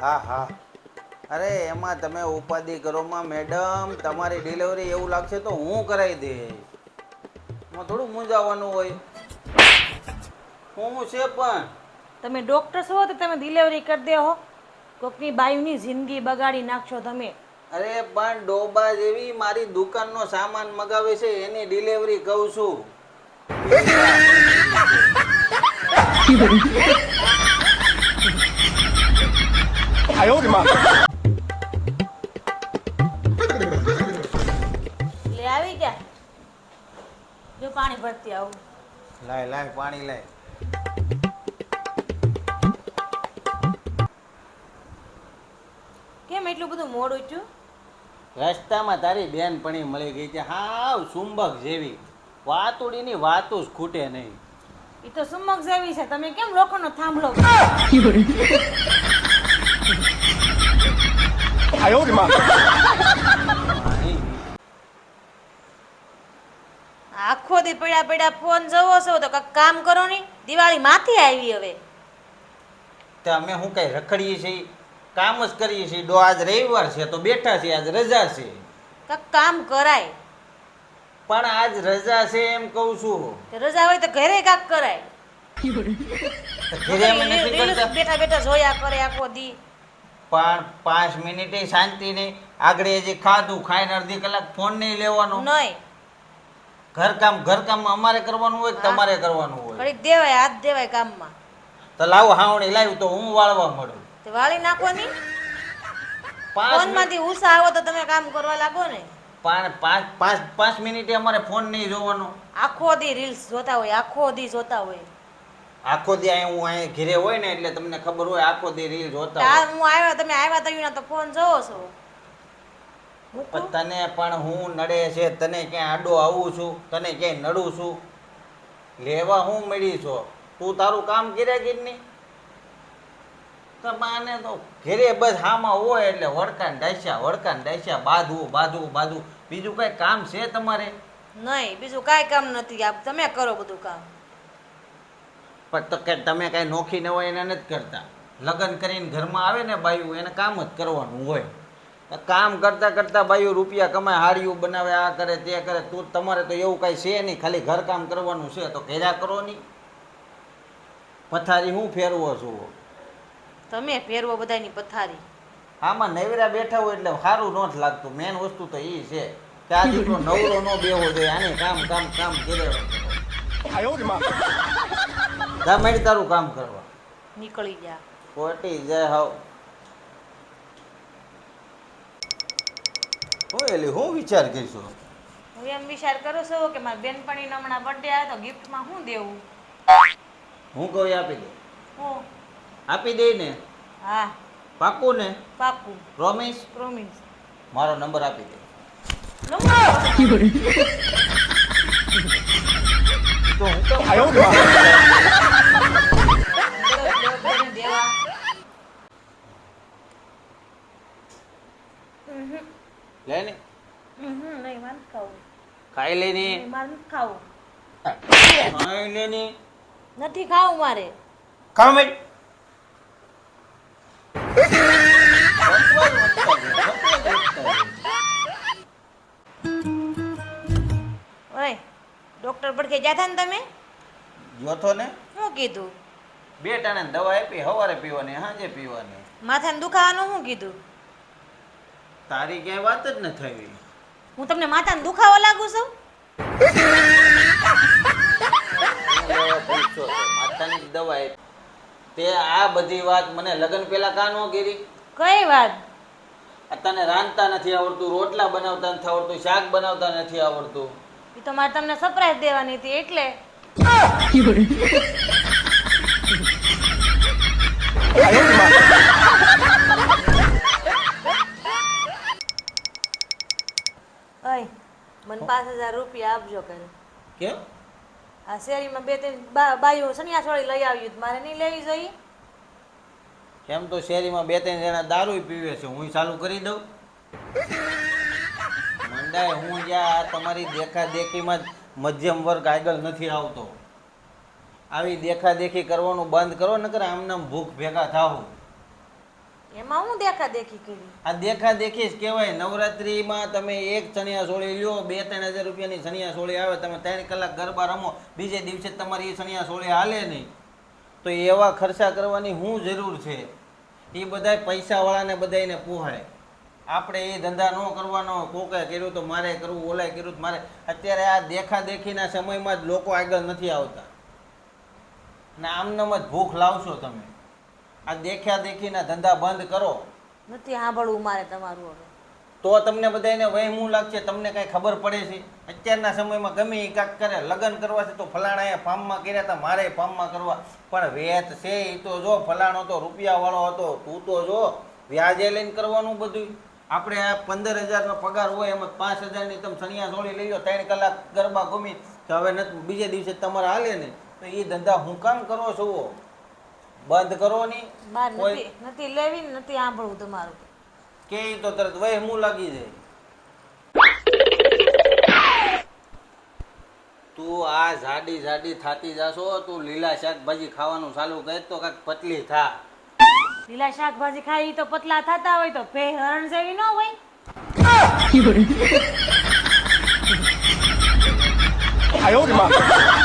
હા હા. અરે એમાં તમે ઉપાધિ કરોમાં મેડમ, તમારી ડિલિવરી એવું લાગશે તો હું કરાવી દઈશ. એમાં થોડું મૂંઝાવાનું હોય. હું છે પણ તમે ડોક્ટર છો તો તમે ડિલિવરી કરી દે હો. કોકની બાયુની જિંદગી બગાડી નાખશો તમે. અરે પણ ડોબા જેવી મારી દુકાનનો સામાન મગાવે છે એની ડિલિવરી કહું છું. એવી તો આપણી જેવી છે. લે આવી ગયા. જો પાણી ભરતી આવું. લાય લાય પાણી લાય. કેમ એટલું બધું મોડું છું? રસ્તામાં તારી બેનપણી મળી ગઈ છે, હાવ ચુંબક જેવી. વાતુડીની વાતું જ ખૂટે નહીં. એ તો સુમક જેવી છે, તમે કેમ લોકોનો થાંભલો? આખો દી પડ્યા પડ્યા ફોન જોવો છો તો કંઈક કામ કરો નહીં. દિવાળી માથી આવી હવે. તો અમે શું કઈ રખડીએ છીએ? કામ જ કરીએ છીએ. આજ રવિવાર છે તો બેઠા છીએ, આજ રજા છે. કંઈક કામ કરાય. પણ આજ રજા છે એમ કહું છું. તો રજા હોય તો ઘરે કાક કરાય. તો ઘરે અમે નથી રીલ્સ કરતા. બેઠા બેઠા જોયા કરે આખો દી. પણ 5 મિનિટે શાંતિ નહીં. આગળ જે ખાધું ખાઈને અડધી કલાક ફોન નહીં લેવાનો. નહીં. ઘરકામ અમારે કરવાનું હોય કે તમારે કરવાનું હોય? ઘડીક દેવાય, હાથ દેવાય કામમાં. તો લાવો હાવણી લાવ્યું તો હું વાળવા મળું. તો વાળી નાખો ની. પાંચ ફોનમાંથી ઉષા આવો તો તમે કામ કરવા લાગો ને. પાંચ મિનિટે અમારે ફોન નહીં જોવાનો. આખો દી રીલ્સ જોતા હોય, આખો દી જોતા હોય. આખો દી હું અહીં ઘરે હોય ને એટલે તમને ખબર હોય આખો દી રીલ જોતા આ હોય. હું આવ્યા, તમે આવ્યા તો તો ફોન જોવો છો. પણ તને પણ હું નડે છે? તને ક્યાંય આડો આવું છું? તને ક્યાંય નડું છું? લેવા હું મળી છો? તું તારું કામ કર્યા કે નહીં? તમાને તો ઘરે બસ હામાં હોય એટલે વડકાન ડાસ્યા બાંધવું. બીજું કઈ કામ છે તમારે? નહીં, બીજું કાંઈ કામ નથી. આપ તમે કરો બધું કામ. પણ તો કે તમે કઈ નોખી ન હોય એને નથી કરતા. લગ્ન કરીને ઘરમાં આવે ને બાયું, એને કામ જ કરવાનું હોય. કામ કરતા કરતા બાયું રૂપિયા કમાય, હાડિયું બનાવે, આ કરે તે કરે. તું તમારે તો એવું કઈ છે નહીં, ખાલી ઘર કામ કરવાનું છે તો ઘેરા કરો નહીં. પથારી હું ફેરવો છું? તમે ફેરવો બધાની પથારી. આમાં નવરા બેઠા હોય એટલે સારું ન જ લાગતું. મેન વસ્તુ તો એ છે કે આ દીકરો નવરો ન બેહવો જોઈએ. આને કામ કરે. જા તારું કામ કરવા. નીકળી જા. ખોટી જાય હાવ. હું વિચાર કરીશું? હું એમ વિચાર કરું છું કે મારી બેનપણીનો હમણાં બર્થડે આવે તો ગિફ્ટમાં શું દેવું? હું કહું આપી દે. હું આપી દે ને? હા, પાક્કું ને? પાક્કું. પ્રોમિસ? પ્રોમિસ. મારો નંબર આપી દે. તો હું તો લે ને. નહીં, મારે ખાવું. ખાઈ લે ને. મારે નથી ખાવું. ખાઈ લે ને. નથી ખાવું મારે. ખાવ મેં. ઓય, ડોક્ટર પડખે ગયા હતા ને તમે? જોથો ને. શું કીધું? 2 ટાણે દવા આપી, સવારે પીવાની, સાંજે પીવાની. માથાને દુખાવાનું શું કીધું? તારી ક્યાંય વાત જ ન થઈ. હું તમને માથાને દુખાવા લાગુ છું? માથાની દવા આપી. તે આ બધી વાત મને લગ્ન પહેલા કાં ન કરી? કઈ વાત? તને રાંધતા નથી આવડતું, રોટલા બનાવતા નથી આવડતું, શાક બનાવતા નથી આવડતું. એ તો મારે તમને સરપ્રાઈઝ દેવાની હતી એટલે. અય, મને 5000 રૂપિયા આપજો કરે. કેમ? આ શેરીમાં 2-3 બાઈઓ સન્યાસ વાળી લઈ આવ્યું, મારે નહીં લેવી જોઈએ? એમ તો શેરીમાં 2-3 જણા દારૂ પીવે છે, હું ચાલુ કરી દઉં? મંડાય હું જ્યાં તમારી દેખાદેખીમાં મધ્યમ વર્ગ આગળ નથી આવતો. આવી દેખાદેખી કરવાનું બંધ કરો, નકર આમને ભૂખ ભેગા થાવ. એમ એમાં હું દેખા દેખી કરી? આ દેખા દેખી જ કહેવાય. નવરાત્રીમાં તમે એક ચણિયા ચોળી લ્યો, 2-3 હજાર રૂપિયાની ચણિયા ચોળી આવે, તમે 3 કલાક ગરબા રમો, બીજે દિવસે તમારી એ ચણિયા ચોળી હાલે નહીં, તો એવા ખર્ચા કરવાની શું જરૂર છે? એ બધાય પૈસાવાળાને બધાયને પોહાય. આપણે એ ધંધા ન કરવાનો. કોકે કર્યું તો મારે કરવું, ઓલાય કર્યું તો મારે. અત્યારે આ દેખા દેખીના સમયમાં જ લોકો આગળ નથી આવતા ને આમનામ જ ભૂખ લાવશો તમે. આ દેખ્યા દેખીના ધંધા બંધ કરો નથી સાંભળવું મારે તમારું હવે. તો તમને બધાને વહેમું લાગશે. તમને કાંઈ ખબર પડે છે? અત્યારના સમયમાં ગમે એ કાંક કરે. લગ્ન કરવા છે તો ફલાણાએ ફાર્મમાં કર્યા હતા, મારે ફાર્મમાં કરવા. પણ વેત છે એ તો જો, ફલાણો તો રૂપિયાવાળો હતો, તું તો જો વ્યાજે લઈને કરવાનું બધું. આપણે આ 15,000નો પગાર હોય એમાં 5,000ની તમે સણિયા ચોળી લઈ લો, 3 કલાક ગરબા ઘૂમી, તો હવે નથી બીજે દિવસે તમારે હાલે ને, તો એ ધંધા હું કામ કરો છો? બંધ કરો નહીં. બાર નથી લેવી ને નથી સાંભળવું તમારું. કે તો તરત વહેમું લાગી જાય. તું આ જાડી જાડી થાતી જાશો, તું લીલા શાકભાજી ખાવાનું ચાલુ કર તો કાંઈક પતલી થા. લીલા શાકભાજી ખાઈ તો પતલા થતા હોય તો હરણ જેવી ન હોય.哎呦我的妈！